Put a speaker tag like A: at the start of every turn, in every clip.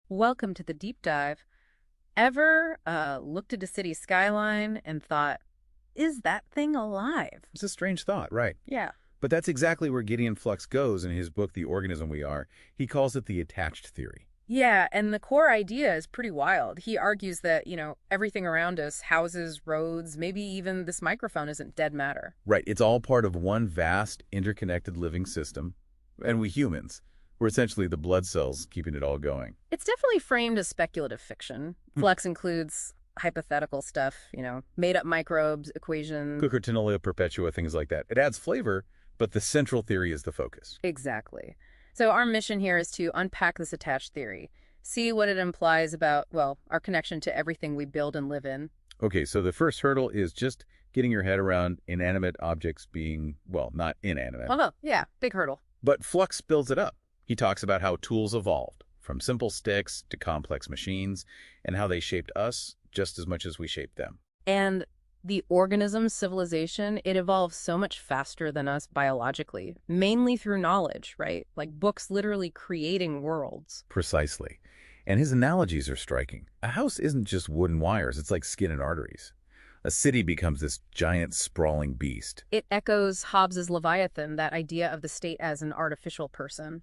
A: Welcome to the deep dive. Ever looked at a city skyline and thought, is that thing alive?
B: It's a strange thought, right?
A: Yeah.
B: But that's exactly where Gideon Flux goes in his book, The Organism We Are. He calls it the attached theory.
A: Yeah, and the core idea is pretty wild. He argues that, everything around us, houses, roads, maybe even this microphone isn't dead matter.
B: Right, it's all part of one vast, interconnected living system. And we humans, we're essentially the blood cells keeping it all going.
A: It's definitely framed as speculative fiction. Flux includes hypothetical stuff, made-up microbes, equations.
B: Cupertinolia perpetua, things like that. It adds flavor, but the central theory is the focus.
A: Exactly. So our mission here is to unpack this attached theory, see what it implies about, well, our connection to everything we build and live in.
B: Okay, so the first hurdle is just getting your head around inanimate objects being, well, not inanimate.
A: Oh, yeah, big hurdle.
B: But Flux builds it up. He talks about how tools evolved, from simple sticks to complex machines, and how they shaped us just as much as we shaped them.
A: And the organism civilization, it evolves so much faster than us biologically, mainly through knowledge, right? Like books literally creating worlds.
B: Precisely. And his analogies are striking. A house isn't just wood and wires, it's like skin and arteries. A city becomes this giant, sprawling beast.
A: It echoes Hobbes's Leviathan, that idea of the state as an artificial person.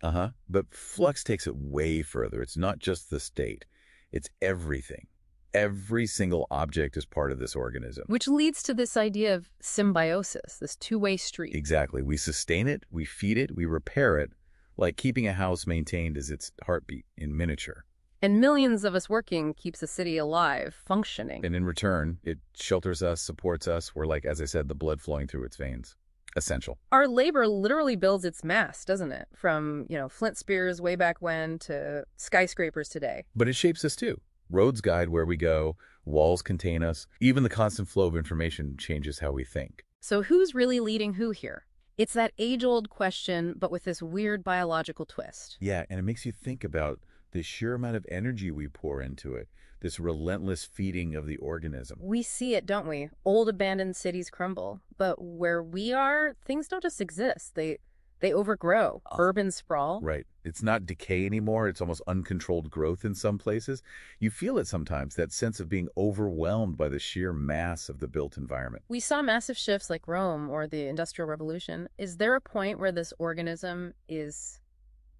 B: But Flux takes it way further. It's not just the state. It's everything. Every single object is part of this organism.
A: Which leads to this idea of symbiosis, this two-way street.
B: Exactly. We sustain it, we feed it, we repair it, like keeping a house maintained as its heartbeat in miniature.
A: And millions of us working keeps a city alive, functioning.
B: And in return, it shelters us, supports us. We're like, as I said, the blood flowing through its veins. Essential.
A: Our labor literally builds its mass, doesn't it? From, flint spears way back when to skyscrapers today.
B: But it shapes us too. Roads guide where we go, walls contain us. Even the constant flow of information changes how we think.
A: So who's really leading who here? It's that age-old question, but with this weird biological twist.
B: Yeah, and it makes you think about the sheer amount of energy we pour into it, this relentless feeding of the organism.
A: We see it, don't we? Old abandoned cities crumble. But where we are, things don't just exist. They overgrow. Urban sprawl.
B: Right. It's not decay anymore. It's almost uncontrolled growth in some places. You feel it sometimes, that sense of being overwhelmed by the sheer mass of the built environment.
A: We saw massive shifts like Rome or the Industrial Revolution. Is there a point where this organism is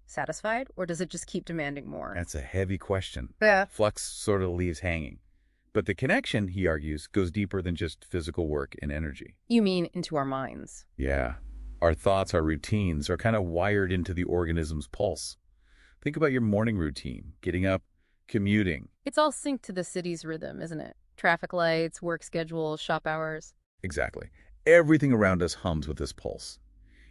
A: satisfied, or does it just keep demanding more?
B: That's a heavy question.
A: Yeah.
B: Flux sort of leaves hanging. But the connection, he argues, goes deeper than just physical work and energy.
A: You mean into our minds?
B: Yeah. Our thoughts, our routines are kind of wired into the organism's pulse. Think about your morning routine, getting up, commuting.
A: It's all synced to the city's rhythm, isn't it? Traffic lights, work schedules, shop hours.
B: Exactly. Everything around us hums with this pulse.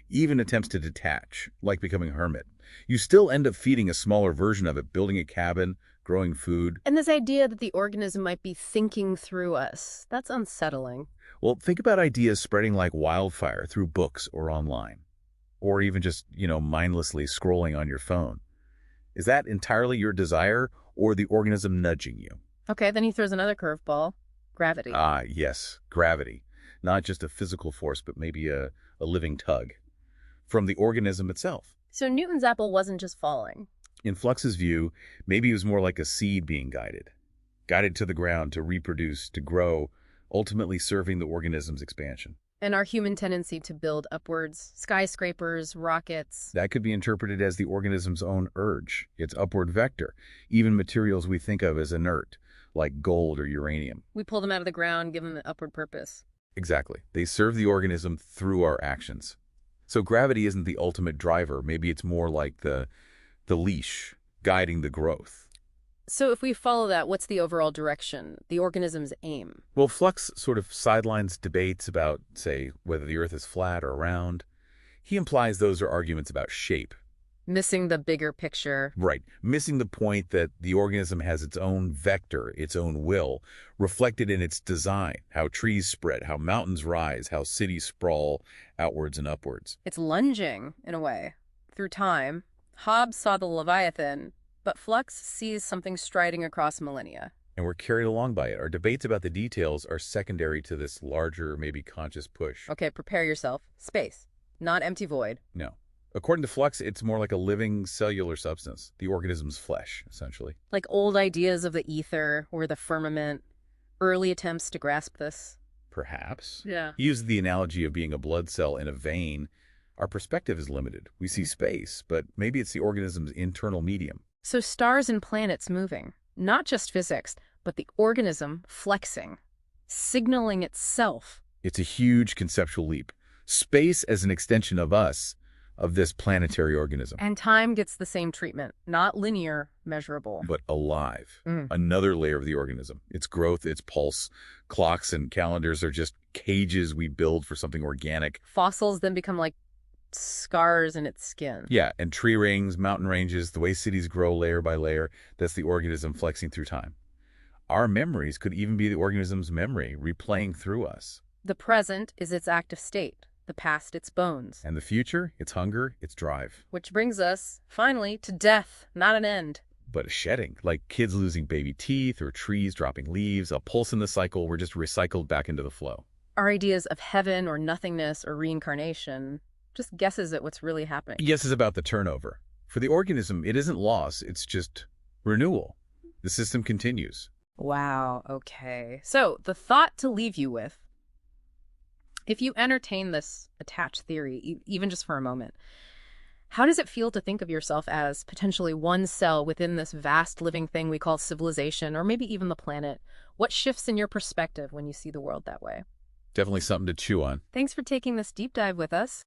B: Even attempts to detach, like becoming a hermit. You still end up feeding a smaller version of it, building a cabin, growing food.
A: And this idea that the organism might be thinking through us, that's unsettling.
B: Well, think about ideas spreading like wildfire through books or online, or even just, mindlessly scrolling on your phone. Is that entirely your desire or the organism nudging you?
A: Okay, then he throws another curveball. Gravity.
B: Ah, yes, gravity. Not just a physical force, but maybe a living tug from the organism itself.
A: So Newton's apple wasn't just falling.
B: In Flux's view, maybe it was more like a seed being guided to the ground to reproduce, to grow, ultimately serving the organism's expansion.
A: And our human tendency to build upwards, skyscrapers, rockets.
B: That could be interpreted as the organism's own urge, its upward vector, even materials we think of as inert, like gold or uranium.
A: We pull them out of the ground, give them an upward purpose.
B: Exactly. They serve the organism through our actions. So gravity isn't the ultimate driver. Maybe it's more like the leash guiding the growth.
A: So if we follow that, what's the overall direction, the organism's aim?
B: Well, Flux sort of sidelines debates about, say, whether the Earth is flat or round. He implies those are arguments about shape.
A: Missing the bigger picture.
B: Right. Missing the point that the organism has its own vector, its own will, reflected in its design, how trees spread, how mountains rise, how cities sprawl outwards and upwards.
A: It's lunging, in a way, through time. Hobbes saw the Leviathan, but Flux sees something striding across millennia.
B: And we're carried along by it. Our debates about the details are secondary to this larger, maybe conscious push.
A: Okay, prepare yourself. Space. Not empty void.
B: No. According to Flux, it's more like a living cellular substance, the organism's flesh, essentially.
A: Like old ideas of the ether or the firmament, early attempts to grasp this.
B: Perhaps.
A: Yeah.
B: He used the analogy of being a blood cell in a vein. Our perspective is limited. We see space, but maybe it's the organism's internal medium.
A: So stars and planets moving, not just physics, but the organism flexing, signaling itself.
B: It's a huge conceptual leap. Space as an extension of us, of this planetary organism.
A: And time gets the same treatment, not linear, measurable.
B: But alive.
A: Mm.
B: Another layer of the organism. Its growth, its pulse, clocks and calendars are just cages we build for something organic.
A: Fossils then become like scars in its skin.
B: Yeah, and tree rings, mountain ranges, the way cities grow layer by layer, that's the organism flexing through time. Our memories could even be the organism's memory replaying through us.
A: The present is its active state, the past its bones.
B: And the future, its hunger, its drive.
A: Which brings us, finally, to death, not an end.
B: But a shedding, like kids losing baby teeth or trees dropping leaves, a pulse in the cycle, we're just recycled back into the flow.
A: Our ideas of heaven or nothingness or reincarnation just guesses at what's really happening.
B: Yes, is about the turnover. For the organism, it isn't loss, it's just renewal. The system continues.
A: Wow, okay. So, the thought to leave you with, if you entertain this attached theory, even just for a moment, how does it feel to think of yourself as potentially one cell within this vast living thing we call civilization, or maybe even the planet? What shifts in your perspective when you see the world that way?
B: Definitely something to chew on.
A: Thanks for taking this deep dive with us.